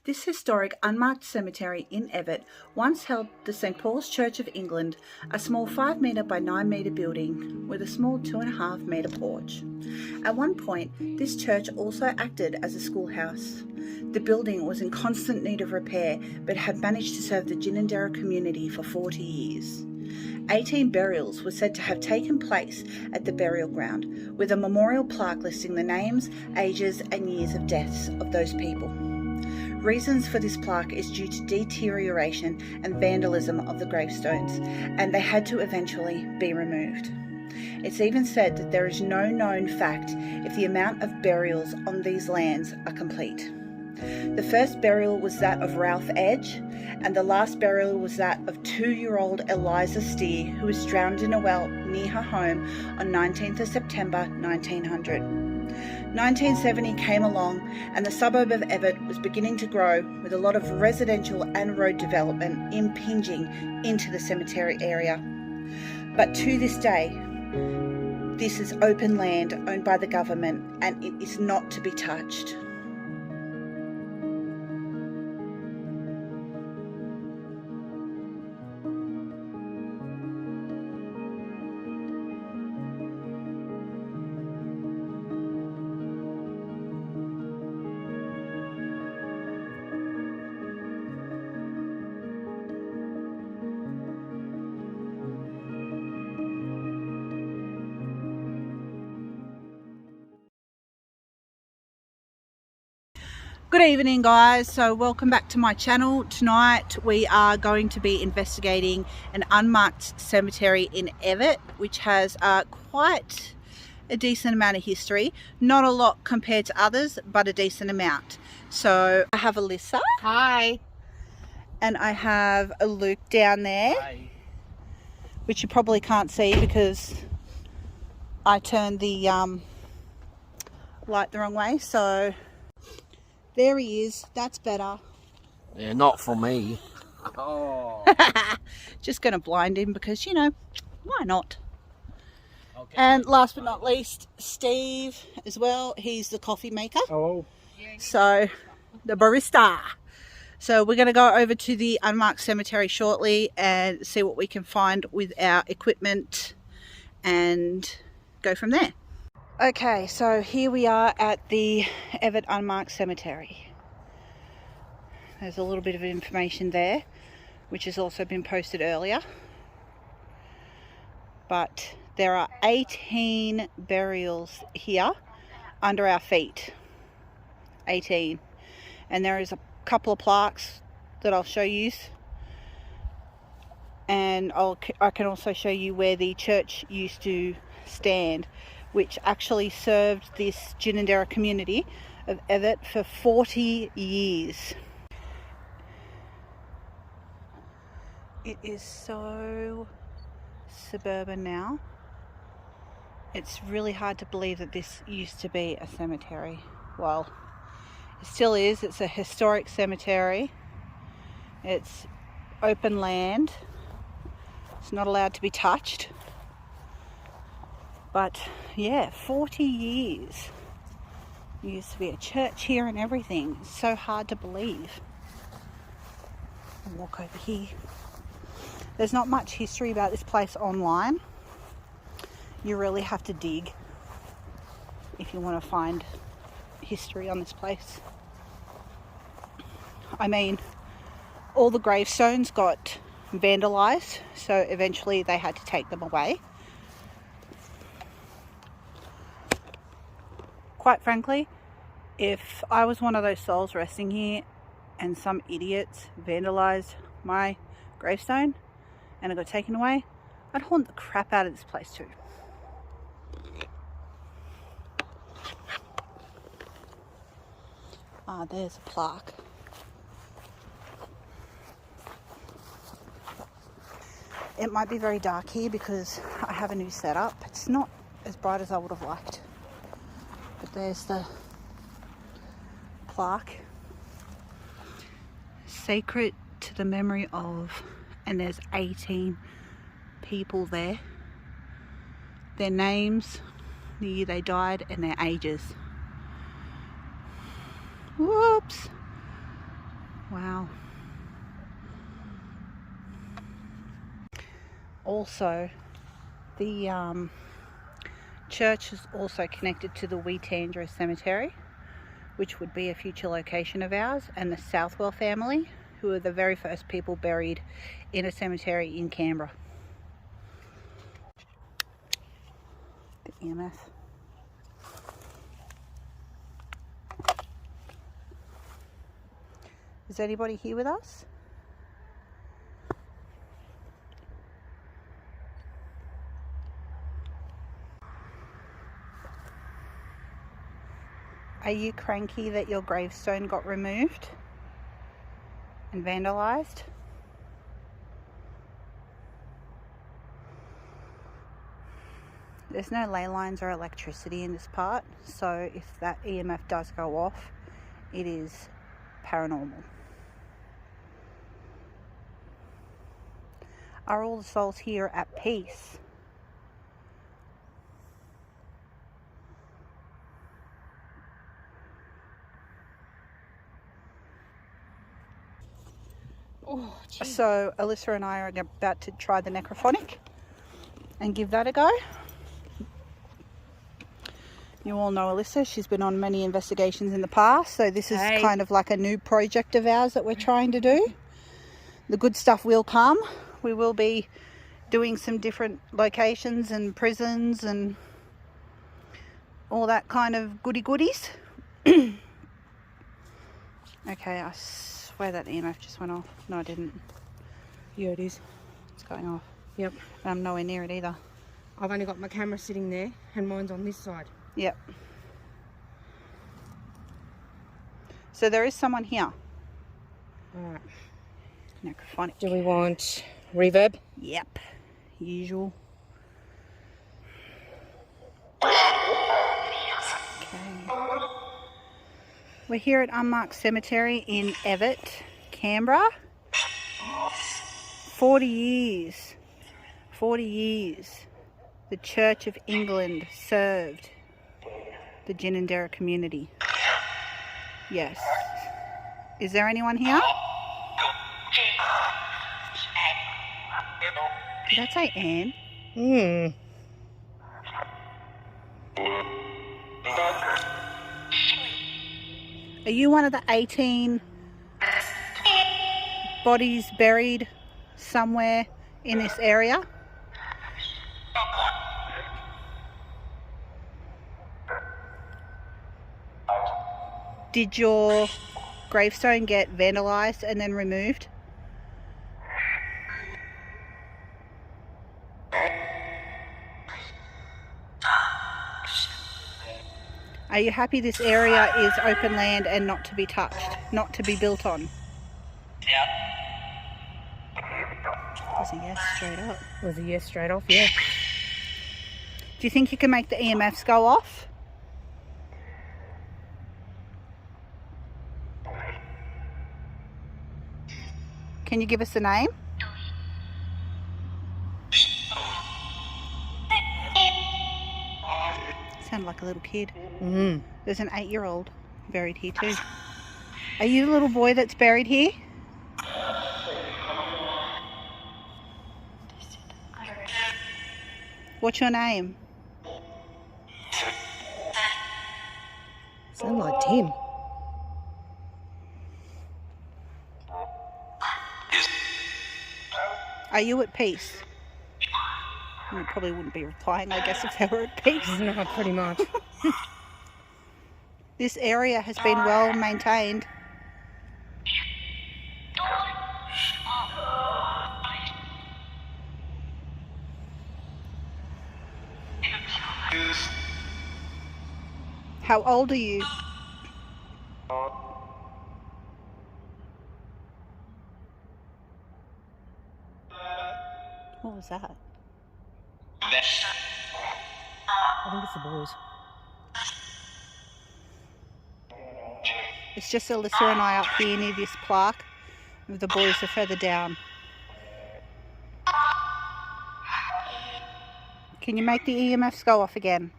This historic unmarked cemetery in Evatt once held the St Paul's Church of England, a small 5 metre by 9 metre building with a small 2.5 metre porch. At one point, this church also acted as a schoolhouse. The building was in constant need of repair, but had managed to serve the Ginninderra community for 40 years. 18 burials were said to have taken place at the burial ground, with a memorial plaque listing the names, ages and years of deaths of those people. Reasons for this plaque is due to deterioration and vandalism of the gravestones, and they had to eventually be removed. It's even said that there is no known fact if the amount of burials on these lands are complete. The first burial was that of Ralph Edge, and the last burial was that of 2-year-old Eliza Steer, who was drowned in a well near her home on 19th of September 1900. 1970 came along and the suburb of Evatt was beginning to grow, with a lot of residential and road development impinging into the cemetery area. But to this day, this is open land owned by the government and it is not to be touched. Good evening guys, so welcome back to my channel. Tonight we are going to be investigating an unmarked cemetery in Evatt, which has quite a decent amount of history. Not a lot compared to others, but a decent amount. So I have Alyssa. Hi. And I have a Luke down there. Hi. Which you probably can't see because I turned the light the wrong way. So there he is. That's better. Yeah, not for me. Oh. Just going to blind him because, you know, why not? Okay. And last but not least, Steve as well. He's the coffee maker. Oh. So, the barista. So we're going to go over to the unmarked cemetery shortly and see what we can find with our equipment and go from there. Okay, so here we are at the Evatt Unmarked Cemetery. There's a little bit of information there, which has also been posted earlier. But there are 18 burials here under our feet. 18. And there is a couple of plaques that I'll show you. And I can also show you where the church used to stand, which actually served this Ginninderra community of Evatt for 40 years. It is so suburban now. It's really hard to believe that this used to be a cemetery. Well, it still is. It's a historic cemetery. It's open land. It's not allowed to be touched. But yeah, 40 years. There used to be a church here and everything. It's so hard to believe. I'll walk over here. There's not much history about this place online. You really have to dig if you want to find history on this place. I mean, all the gravestones got vandalized, so eventually they had to take them away. Quite frankly, if I was one of those souls resting here and some idiots vandalized my gravestone and it got taken away, I'd haunt the crap out of this place too. Ah, there's a plaque. It might be very dark here because I have a new setup. It's not as bright as I would have liked. But there's the plaque. Sacred to the memory of, and there's 18 people there. Their names, the year they died, and their ages. Whoops. Wow. Also, the church is also connected to the Weetandra Cemetery, which would be a future location of ours, and the Southwell family, who are the very first people buried in a cemetery in Canberra. The EMF. Is anybody here with us? Are you cranky that your gravestone got removed and vandalised? There's no ley lines or electricity in this part, so if that EMF does go off, it is paranormal. Are all the souls here at peace? Oh, geez. So Alyssa and I are about to try the necrophonic and give that a go. You all know Alyssa, she's been on many investigations in the past, so this is kind of like a new project of ours that we're trying to do. The good stuff will come. We will be doing some different locations and prisons and all that kind of goodies. Okay, I swear that EMF just went off. No, it didn't. Yeah, it is. It's going off. Yep. I'm nowhere near it either. I've only got my camera sitting there and mine's on this side. Yep. So there is someone here. Alright. Necrophonic. Do we want reverb? Yep. Usual. Okay. We're here at Unmarked Cemetery in Evatt, Canberra. 40 years. 40 years. The Church of England served the Ginninderra community. Yes. Is there anyone here? Did that say Anne? Are you one of the 18 bodies buried somewhere in this area? Did your gravestone get vandalised and then removed? Are you happy this area is open land and not to be touched, not to be built on? Was a yes straight up. Was a yes straight off, yeah. Do you think you can make the EMFs go off? Can you give us a name? Sounded like a little kid. There's an 8-year-old buried here too. Are you the little boy that's buried here? What's your name? Sound like Tim. Are you at peace? You probably wouldn't be replying, I guess, if they were at peace. No, pretty much. This area has been well maintained. How old are you? What was that? I think it's the boys. It's just Alyssa and I up here near this plaque. The boys are further down. Can you make the EMFs go off again?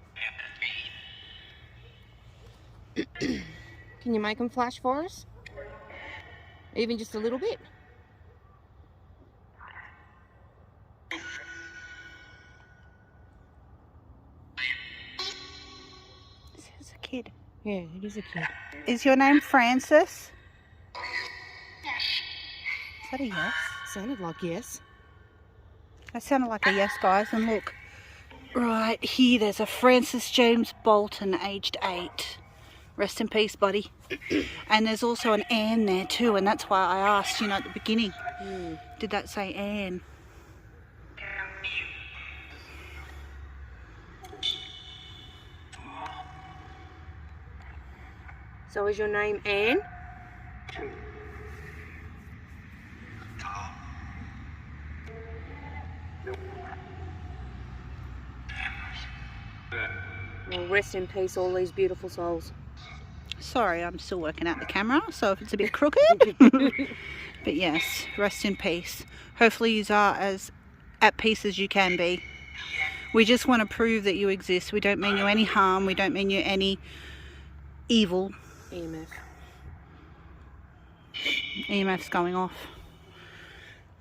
Can you make them flash for us? Even just a little bit? This is a kid. Yeah, it is a kid. Is your name Francis? Is that a yes? Sounded like yes. That sounded like a yes, guys. And look, right here, there's a Francis James Bolton, aged 8. Rest in peace, buddy. And there's also an Anne there too, and that's why I asked, you know, at the beginning. Did that say Anne? So is your name Anne? Well, rest in peace, all these beautiful souls. Sorry, I'm still working out the camera, so if it's a bit crooked. But yes, rest in peace. Hopefully you are as at peace as you can be. We just want to prove that you exist. We don't mean you any harm. We don't mean you any evil. EMF. EMF's going off.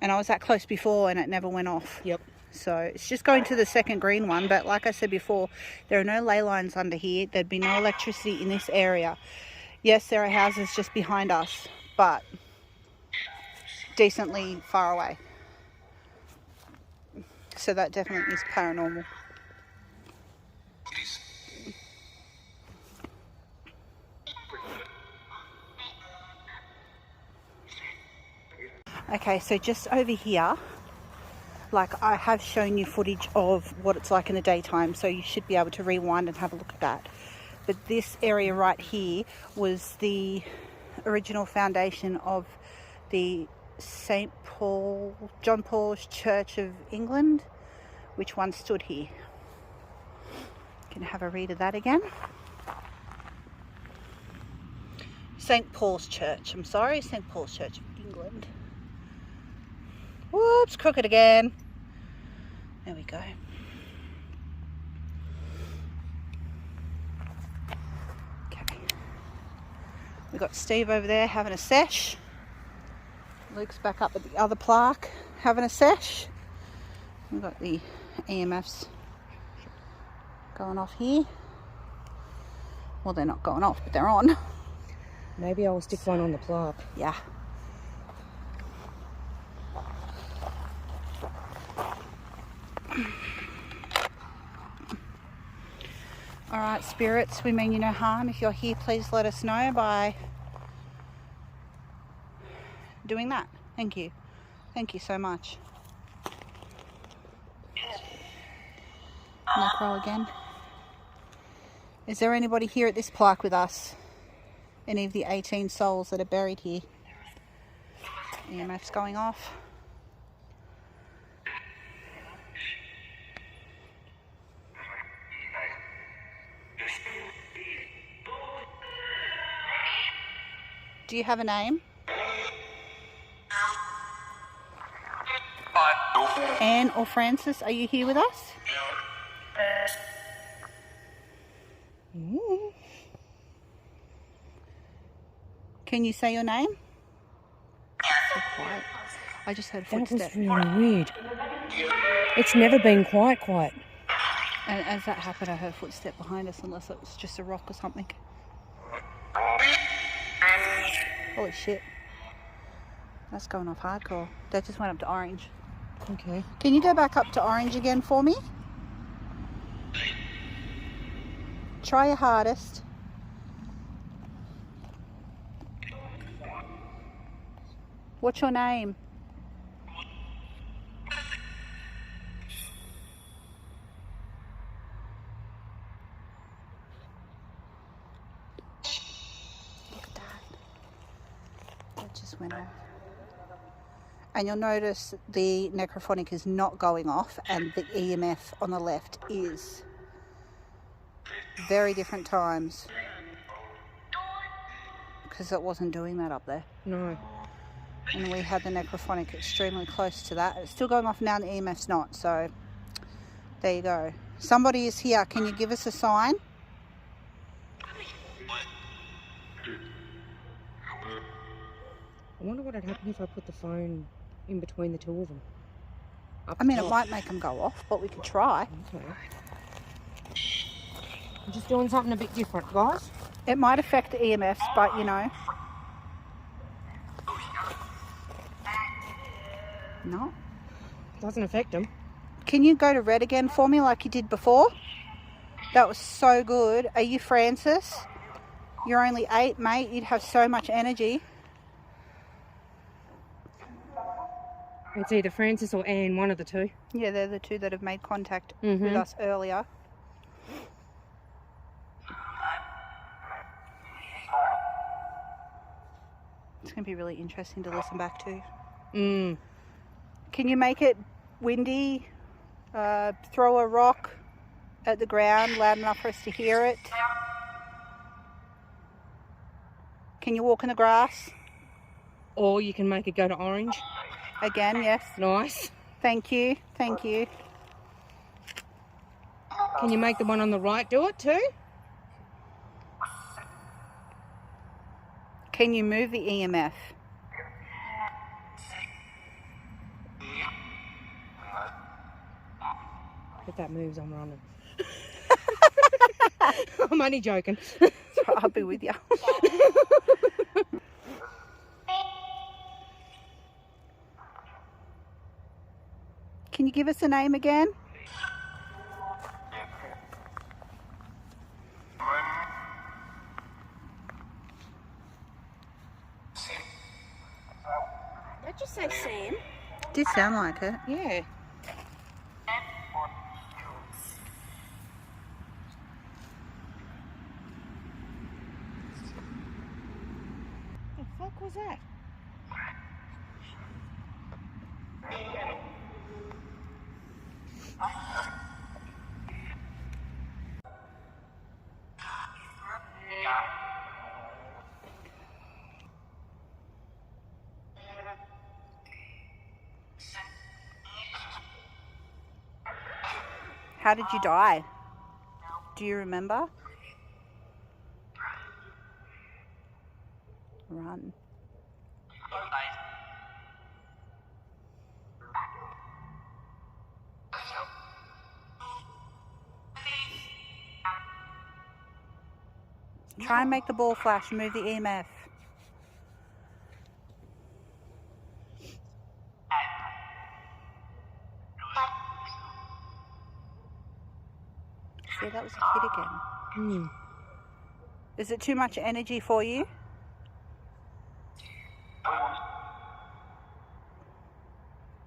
And I was that close before and it never went off. Yep. So it's just going to the second green one, but like I said before, there are no ley lines under here. There'd be no electricity in this area. Yes, there are houses just behind us, but decently far away. So that definitely is paranormal. Okay, so just over here, like I have shown you footage of what it's like in the daytime, so you should be able to rewind and have a look at that. But this area right here was the original foundation of the St. Paul, John Paul's Church of England, which once stood here. You can have a read of that again. St. Paul's Church, I'm sorry, St. Paul's Church of England. Whoops, crooked again. There we go. Okay. We've got Steve over there having a sesh. Luke's back up at the other plaque having a sesh. We've got the EMFs going off here. Well, they're not going off, but they're on. Maybe I'll stick one on the plaque. Yeah. Alright, spirits, we mean you no harm. If you're here, please let us know by doing that. Thank you. Thank you so much. Necro again. Is there anybody here at this plaque with us? Any of the 18 souls that are buried here? EMF's going off. Do you have a name? Anne or Francis, are you here with us? Can you say your name? So quiet. I just heard a footstep. That was really weird. It's never been quiet. And as that happened, I heard a footstep behind us, unless it was just a rock or something. Holy shit. That's going off hardcore. That just went up to orange. Okay. Can you go back up to orange again for me? Try your hardest. What's your name? Look at that. That just went off. And you'll notice the necrophonic is not going off and the EMF on the left is. Very different times. Because it wasn't doing that up there. No. And we had the necrophonic extremely close to that. It's still going off now and the EMF's not, so there you go. Somebody is here. Can you give us a sign? I wonder what would happen if I put the phone in between the two of them. I mean, it might make them go off, but we could try. Okay. I'm just doing something a bit different, guys. It might affect the EMFs, but you know. No. Doesn't affect them. Can you go to red again for me like you did before? That was so good. Are you Francis? You're only 8, mate. You'd have so much energy. It's either Francis or Anne, one of the two. Yeah, they're the two that have made contact Mm-hmm. with us earlier. It's going to be really interesting to listen back to. Mm. Can you make it windy? Throw a rock at the ground loud enough for us to hear it? Can you walk in the grass? Or you can make it go to orange. Again, yes. Nice. Thank you. Thank you. Can you make the one on the right do it too? Can you move the EMF? If that moves, I'm running. I'm only joking. I'll be with you. Can you give us a name again? Did I just say Sam? Did sound like it. Yeah. The fuck was that? How did you die? Do you remember? Run. Try and make the ball flash, move the EMF. See, that was a hit again. Hmm. Is it too much energy for you?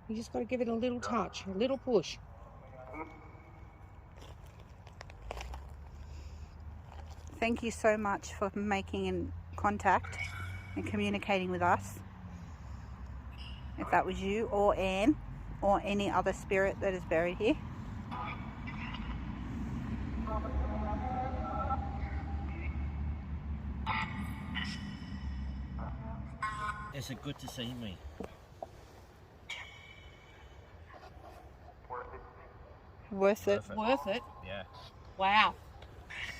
You just got to give it a little touch, a little push. Thank you so much for making in contact and communicating with us. If that was you or Anne or any other spirit that is buried here. Is it good to see me? Worth it. Worth it? Yeah. Wow.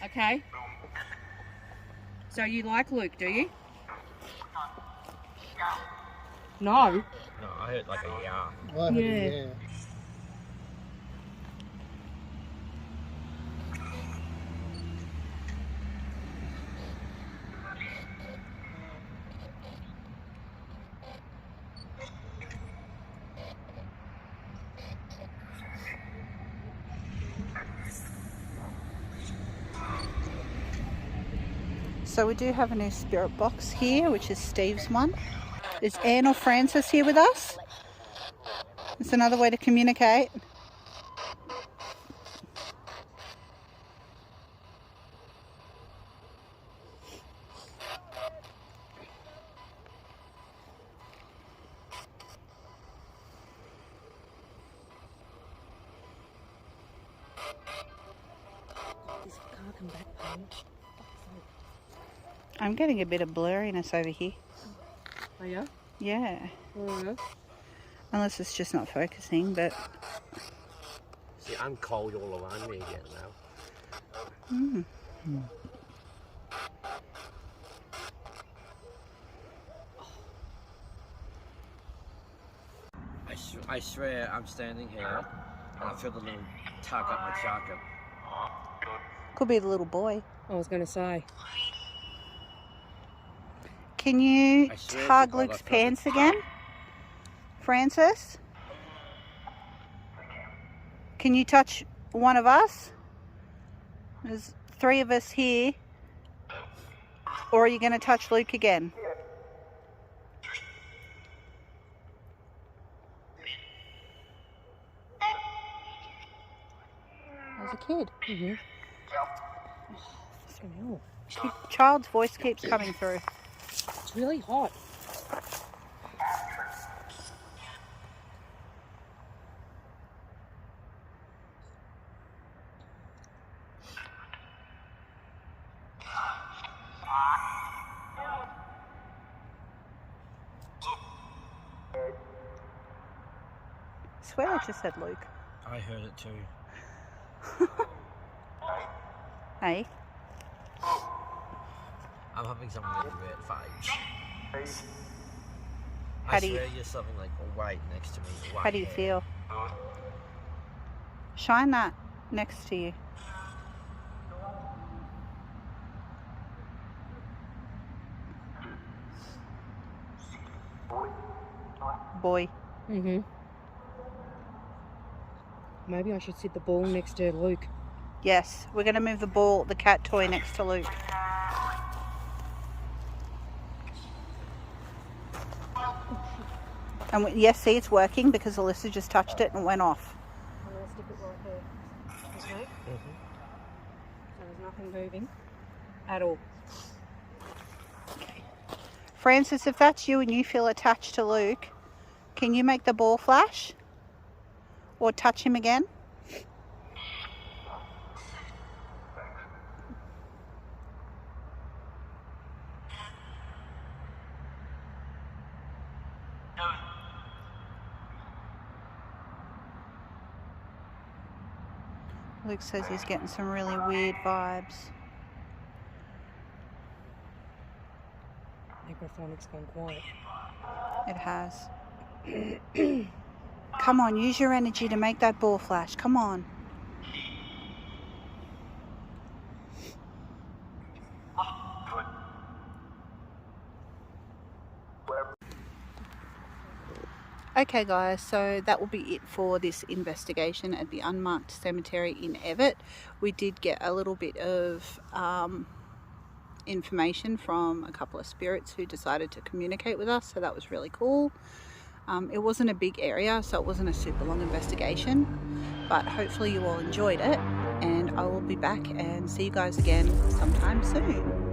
Okay. So you like Luke, do you? No. No, I heard like a yarn. I heard Yeah. it, yeah. So we do have a new spirit box here, which is Steve's one. Is Anne or Francis here with us? It's another way to communicate. This car come back, Pam. I'm getting a bit of blurriness over here. Oh yeah? Yeah. Oh, Unless it's just not focusing, but... See, I'm cold all around me again now. Mm. yeah. I swear I'm standing here and I feel the little tug at my jacket. Could be the little boy. I was going to say. Can you I swear to tug God, Luke's I felt pants it. again? Francis? Can you touch one of us? There's 3 of us here. Or are you going to touch Luke again? As a kid. Mm-hmm. Oh, Child's voice keeps coming through. it's really hot. I swear I just said Luke. I heard it too. Hey? I'm having some really weird vibes. How I do you- swear you're something like right next to me. Right How do you here. feel? Shine that next to you. Boy. Mm-hmm. Maybe I should sit the ball next to Luke. Yes, we're going to move the ball, the cat toy next to Luke. And yes, see, it's working because Alyssa just touched it and went off. I'm going to stick it right here. Okay? So there's nothing moving at all. Francis, if that's you and you feel attached to Luke, can you make the ball flash? Or touch him again? Luke says he's getting some really weird vibes. Microphonic's gone quiet. It has. Come on, use your energy to make that ball flash. Come on. Okay guys, so that will be it for this investigation at the Unmarked Cemetery in Evatt. We did get a little bit of information from a couple of spirits who decided to communicate with us, so that was really cool. It wasn't a big area, so it wasn't a super long investigation, but hopefully you all enjoyed it, and I will be back and see you guys again sometime soon.